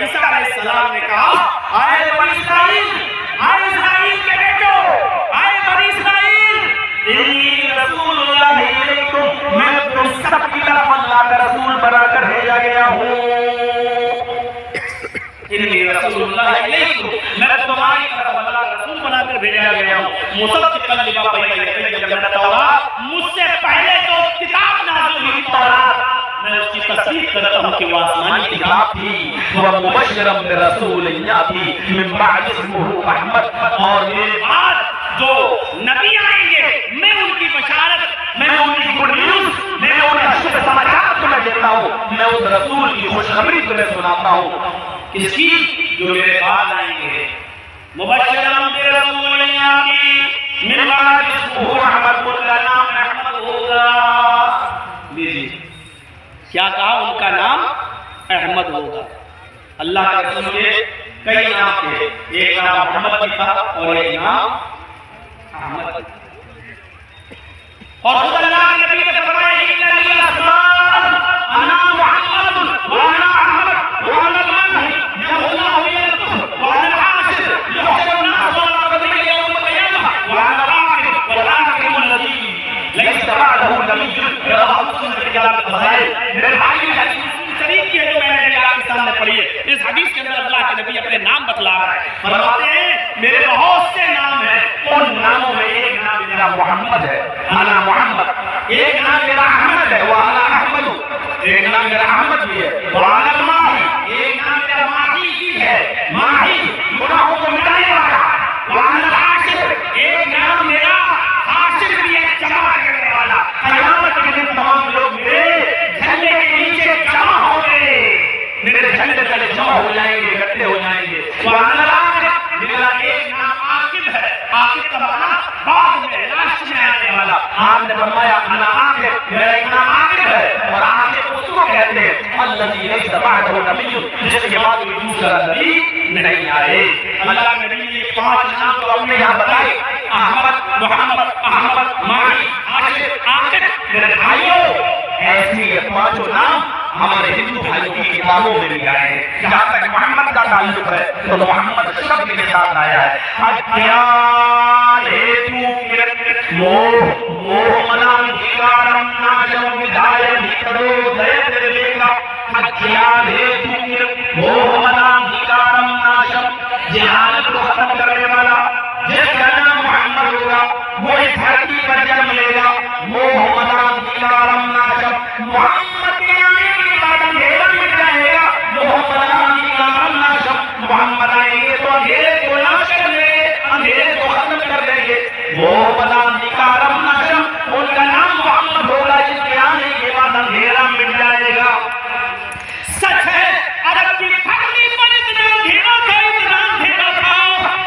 ईसा अलैहिस्सलाम ने कहा, आए बनी इस्राइल, आए इस्राइल के बेटो, आए बनी इस्राइल, इन्नी रसूलुल्लाह इलैकुम, मैं तुम सबकी तरफ अल्लाह का रसूल बनाकर भेजा गया हूँ। इन्नी रसूलुल्लाह इलैकुम, मैं तुम्हारी तरफ अल्लाह का रसूल बनाकर भेजा गया हूँ। मुसद्दिक़न लिमा बैन यदैया मिनत तौरात, मुझसे पहले जो किताब नाज़िल हुई तौरात, मैं उसकी तस्दीक करता हूँ कि वो आसमानी किताब थी। व मुबश्शिरन बिरसूलिन याती मिन बअदि इस्मुहु अहमद, और मेरे बाद जो नबी आएंगे मैं उनकी बशारत, मैं उनकी गुड न्यूज़, मैं उनका शुभ समाचार तुम्हें देता हूँ, मैं उस रसूल की खुशखबरी तुम्हें सुनाता हूँ। किसकी? जो मेरे बाद आएंगे। मुबश्शिरन बिरसूलिन याती मिन बअदि इस्मुहु अहमद, उनका नाम अहमद होगा। लीजिए क्या कहा, उनका नाम अहमद होगा। अल्लाह के रसूल के कई नाम थे, एक नाम मोहम्मद भी था और एक नाम अहमद। और खुद अल्लाह के नबी ने फरमाया, इन्ना लिल अस्मान अना मुहम्मद व अना अहमद व अना अल-महदी यहुल्लाहु बिल-कुफ़्र व अना अल-आशिर युहशरु नास व अना क़दीम यौम अल-क़ियामह व अना अल-आखिर वल आखिर अल्लज़ी लैसा बअदहु नबिय्युन रवाहु मुस्लिम के किताब फ़ज़ाइल। मेरे भाई शरीफ की है जो मैंने आपके सामने पढ़ी है, इस हदीस के अंदर अल्लाह के नबी अपने नाम बतला रहे हैं। फरमाते हैं मेरे बहुत से नाम हैं, उन नामों में एक नाम मेरा मोहम्मद है, अना मोहम्मद, एक नाम मेरा अहमद है, वो अना अहमद, एक नाम मेरा अहमद भी है, वो अना माही, एक नाम मेरा माही भी है, माही गुनाहों को मिटाने वाला, वो अना हाशिर, एक नाम मेरा हाशिर भी है, जमा करने वाला। क़यामत के दिन तमाम लोग मेरे झंडे के नीचे जमा होंगे, मेरे झंडे तले जमा हो जाएंगे, इकट्ठे हो जाएंगे। मेरा एक नाम आकिब है, आकिब का माना बाद में लास्ट में आने वाला। आपने फरमाया अना आकिब, मेरा एक नाम आकिब है, और आकिब उसको कहते हैं अल्लज़ी लैसा बअदहु नबिय्युन, जिसके बाद कोई दूसरा नबी नहीं आए। अल्लाह के नबी ने 5 नाम तो हमने यहाँ बताए, अहमद, मोहम्मद, अहमद, माही, आशिर, आकिब। मेरे भाइयों ऐसे ये 5 नाम हमारे हिंदू भाइयों की किताबों में भी आए हैं। जहाँ तक मोहम्मद का ताल्लुक है तो मोहम्मद शब्द के साथ आया है। अज्ञान हेतु मोह मनाधिकारम नाशम विधाय भीतरो दयतेका, अज्ञान हेतु मोह मनाधिकारम नाशम, जहालत को खत्म करने वाला जिसका नाम मोहम्मद होगा वो इस धरती पर जन्म लेगा। मोह मनाधिकारम नाशम, मोहम्मद के आने के बाद अंधेरा मिट जाएगा। मोह मनाधिकारम नाशम, मोहम्मद आएंगे तो अंधेरे को नाश कर देंगे, अंधेरे को खत्म कर देंगे। मोह मनाधिकारम नाशम, उनका नाम मोहम्मद होगा जिसके आने के बाद अंधेरा मिट जाएगा। सच है अरब की धरती पर इतना अंधेरा था, इतना अंधेरा था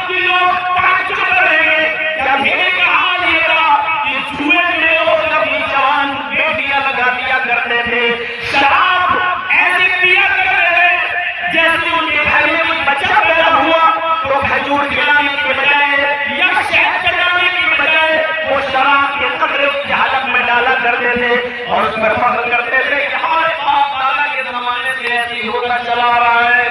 कि लोग ताज्जुब करेंगे कि अंधेरे का हाल ये था कि जुए में लोग कभी जवान बेटियां लगा दिया करते थे, शराब ऐसे पिया करते थे जैसे उनके घर में कोई बच्चा पैदा हुआ तो खजूर खिलाने के बजाय या शहद चढ़ाने के बजाय वो शराब के कतरे उसकी हालत में डाला करते थे और उस पर फख्र करते थे कि हमारे बाप दादा के जमाने से ऐसी होता चला रहा है।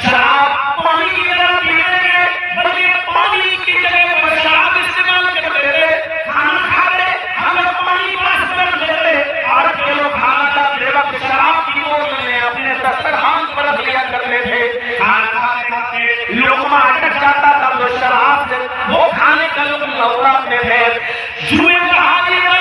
शराब पानी की तरह पीते थे, बल्कि पानी की जगह पर शराब इस्तेमाल करते थे। खाना खाते हमें पानी पास कर लेते, और के लोग खाना खाते वक्त शराब की बोतल में अपने दस्तरखान पर रख लिया करते थे। खाना खाते खाते लुक़मा अटक जाता था तो शराब से वो खाने का लुक़मा उड़ाते थे। जुए का हाल ये था,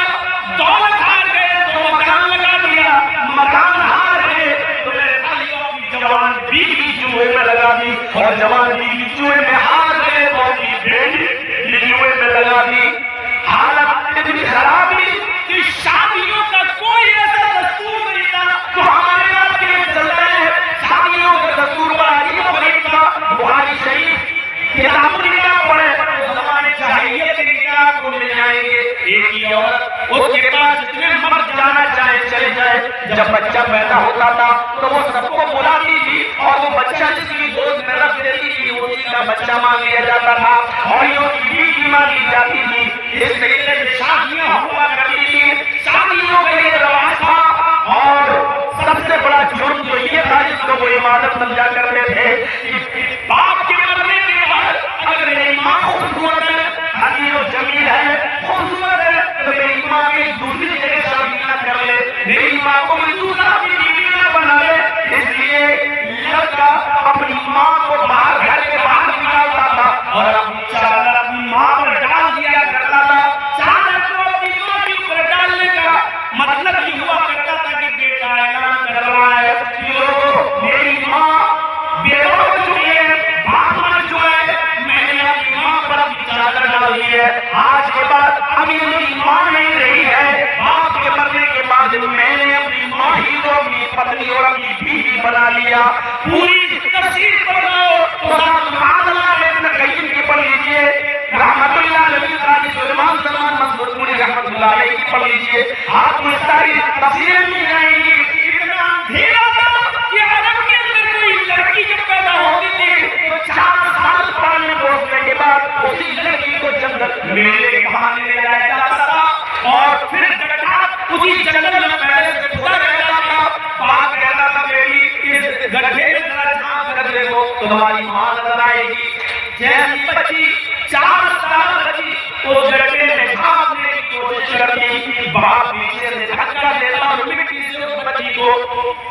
दौलत हार गए तो मकान लगा दिया, मकान हार गए तो मेरे भाइयों की जवान बीवी जुए में लगा दी, और जवान बीवी जुए में हार गए तो अपनी बेटी जुए में लगा दी। हालत इतनी खराब थी कि शादियों का कोई ऐसा दस्तूर नहीं था तो हमारे यहाँ के चलता है। शादियों का दस्तूर बड़ा अजीब गरीब था। बुखारी शरीफ किताब निकाह पढ़े तो जमाने चाहिए कि निकाह को मिल जाएंगे। एक ही औरत उसके पास जितने मर्द जाना चाहे चले जाए, जब बच्चा पैदा होता था तो वो सबको बुलाती थी और वो बच्चा जिसकी गोद में रख देती थी वो मतलब ये हुआ करता था कि बेटा ऐलान कर रहा है कि लोगों, मेरी माँ बेवा हो चुकी है, बाप मर चुका है, मैंने अपनी माँ पर चादर डाल दी है। आज के बाद अब ये मेरी माँ नहीं रही है, बाप के मरने के बाद मैंने अपनी माँ ही को अपनी पत्नी और अपनी बीवी बना लिया। पूरी तफसीर पढ़ो तो मामला में इब्न कय्यिम की पढ़ लीजिए, रहमतुल्लाह अलैहि, काजी सुलेमान सलमान मसदूरी रहमतुल्लाह अलैहि की पढ़ लीजिए, आपको इस सारी तफसीरें मिल जाएंगी। इतना अंधेरा था कि अरब के अंदर कोई लड़की जब पैदा होती थी तो 4 साल पालने पोसने के बाद उसी लड़की को जंगल मेले के बहाने ले जाया जाता था और फिर जगह उसी जंगल में पहले से खुदा रहता था। बाप कहता था मेरी इस गड्ढे में जरा झांक कर देखो तो तुम्हारी माँ नजर आएगी। जैसी बच्ची 4 साल बची उस गड्ढे में झांकने की कोशिश करती, बाप पीछे से धक्का देता और मिट्टी से उस बच्ची को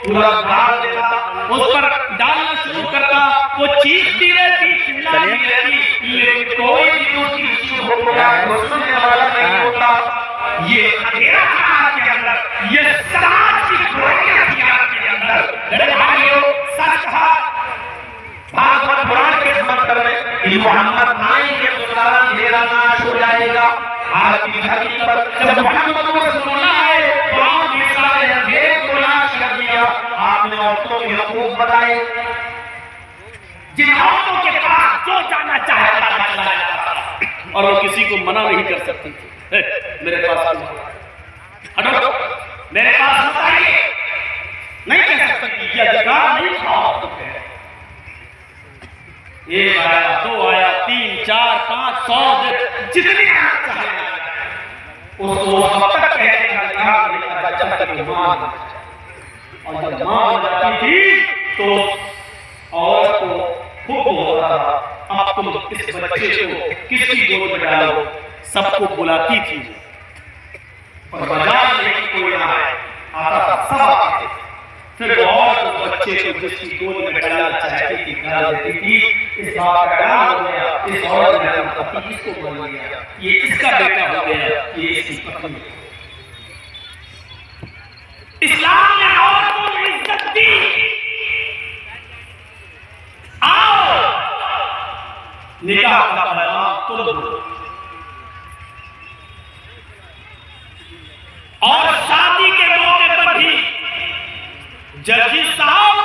पूरा गाड़ देता, उस पर डालना शुरू करता, वो चीखती रहती, चिल्लाती रहती, लेकिन कोई भी उसकी चीख को सुनने वाला नहीं होता। ये अंधेरा था के अंदर, ये समाज की बुराइयां थी आपके अंदर। मेरे भाइयों, सच कहा, भागवत पुराण के समर्थन में कि मोहम्मद आएंगे तो सारा अंधेरा नाश हो जाएगा। आज की धरती पर जब मोहम्मद रसूलुल्लाह आए तो आपने सारे अंधेरे को नाश कर दिया। आपने औरतों के हकूक बताए, जिन औरतों के पास जो जाना चाहता था और वो किसी को मना नहीं कर सकती थी। मेरे पास हटो, मेरे पास मत आइए, नहीं कह सकती, ये अधिकार नहीं था। एक आया, 2 आया, 3, 4, 5, 100 जितने आना चाहे उसको तब तक कहने का अधिकार नहीं था जब तक कि मां, और जब मां हो जाती थी तो औरत को खूब होता था, अब तुम इस बच्चे को किसकी गोद में डालो, सबको बुलाती थी और बाजार में कोई ना आए, आता था सब आते थे। फिर और बच्चे को जिसकी गोद में डालना चाहती थी डाल देती थी। इस बात का ऐलान हो गया, इस औरत ने अपना पति इसको बोल दिया, ये इसका बेटा हो गया, ये इसकी पत्नी। इस्लाम ने औरतों को इज्जत दी। आओ निकाह का पैगाम तुम दो और शादी के मौके पर भी जजी साहब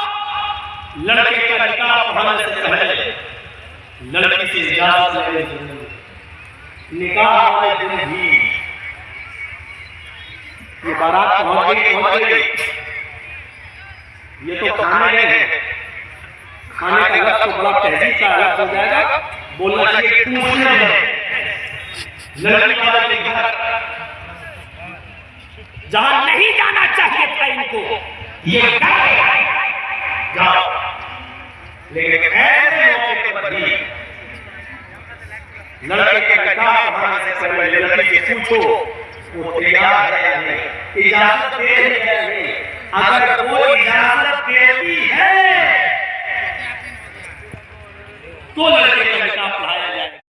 लड़के का निकाह पढ़ाने से पहले लड़की से इजाजत लेने जरूरी। निकाह वाले दिन भी ये बारात पहुंच गई, ये तो खाने गए हैं, खाने का लफ्ज़ तो बड़ा तहजीब का लफ्ज़ हो जाएगा, बोलना चाहिए पूछने गए लड़की वाले के घर जहां नहीं जाना चाहिए था इनको, ये जाओ। लेकिन ऐसे मौके पर भी लड़के के निकाह पढ़ाने से पहले लड़की से पूछो वो तैयार है या नहीं, इजाजत दे है या नहीं। अगर वो इजाजत देती है तो